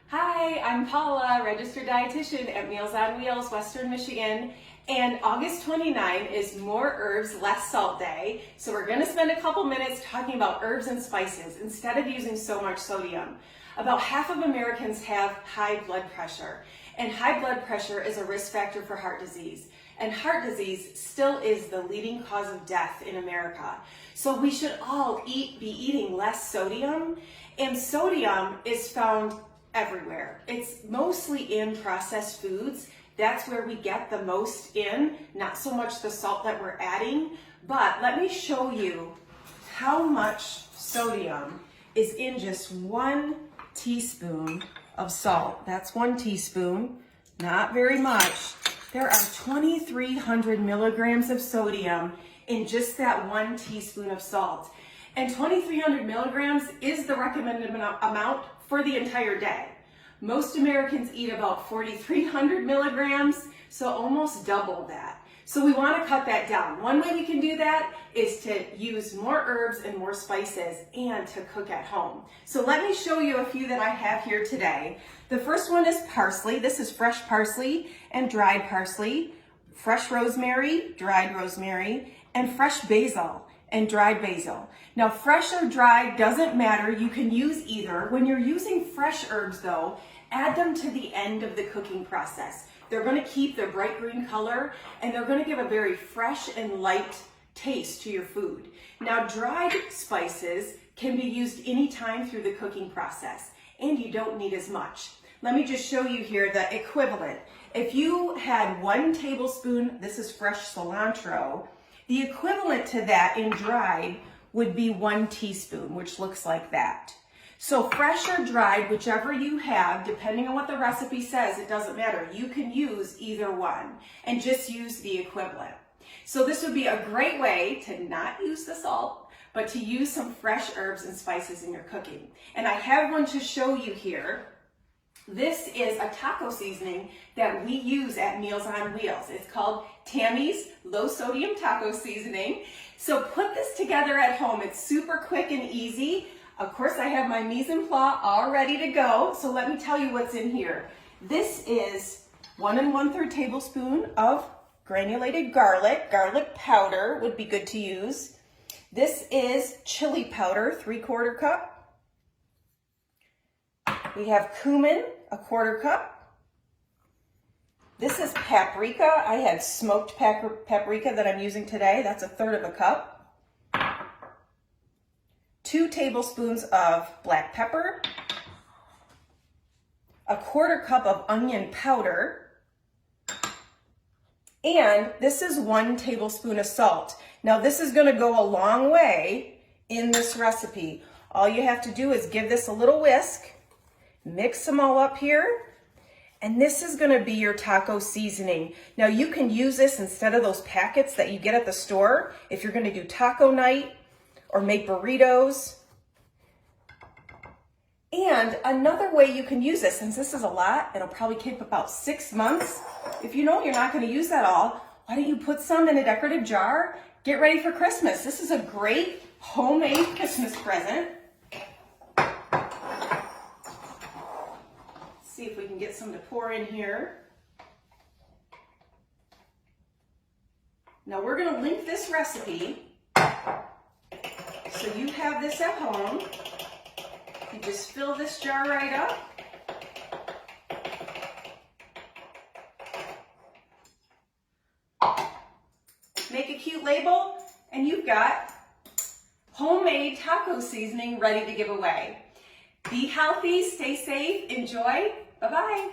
Hi, I'm Paula, registered dietitian at Meals on Wheels, Western Michigan. And August 29 is More Herbs, Less Salt Day. So we're going to spend a couple minutes talking about herbs and spices instead of using so much sodium. About half of Americans have high blood pressure. And high blood pressure is a risk factor for heart disease. And heart disease still is the leading cause of death in America. So we should all be eating less sodium. And sodium is found everywhere. It's mostly in processed foods. That's where we get the most in, not so much the salt that we're adding. But let me show you how much sodium is in just 1 teaspoon of salt. That's 1 teaspoon, not very much. There are 2,300 milligrams of sodium in just that 1 teaspoon of salt. And 2,300 milligrams is the recommended amount for the entire day. Most Americans eat about 4,300 milligrams, so almost double that. So we want to cut that down. One way we can do that is to use more herbs and more spices and to cook at home. So let me show you a few that I have here today. The first one is parsley. This is fresh parsley and dried parsley, fresh rosemary, dried rosemary, and fresh basil and dried basil. Now, fresh or dried doesn't matter. You can use either. When you're using fresh herbs though, add them to the end of the cooking process. They're going to keep their bright green color and they're going to give a very fresh and light taste to your food. Now, dried spices can be used anytime through the cooking process and you don't need as much. Let me just show you here the equivalent. If you had 1 tablespoon, this is fresh cilantro, the equivalent to that in dried would be 1 teaspoon, which looks like that. So fresh or dried, whichever you have, depending on what the recipe says, it doesn't matter. You can use either one and just use the equivalent. So this would be a great way to not use the salt, but to use some fresh herbs and spices in your cooking. And I have one to show you here. This is a taco seasoning that we use at Meals on Wheels. It's called Tammy's low sodium taco seasoning. So put this together at home. It's super quick and easy. Of course, I have my mise en place all ready to go. So let me tell you what's in here. This is 1 1/3 tablespoon of granulated garlic. Garlic powder would be good to use. This is chili powder, 3/4 cup. We have cumin, 1/4 cup. This is paprika. I had smoked paprika that I'm using today. That's 1/3 cup. 2 tablespoons of black pepper. 1/4 cup of onion powder. And this is 1 tablespoon of salt. Now this is going to go a long way in this recipe. All you have to do is give this a little whisk. Mix them all up here, and this is going to be your taco seasoning. Now you can use this instead of those packets that you get at the store if you're going to do taco night or make burritos. And another way you can use this, since this is a lot, it'll probably keep about 6 months. If you know you're not going to use that all, why don't you put some in a decorative jar? Get ready for Christmas. This is a great homemade Christmas present. See if we can get some to pour in here. Now we're going to link this recipe so you have this at home. You just fill this jar right up. Make a cute label and you've got homemade taco seasoning ready to give away. Be healthy, stay safe, enjoy. Bye-bye.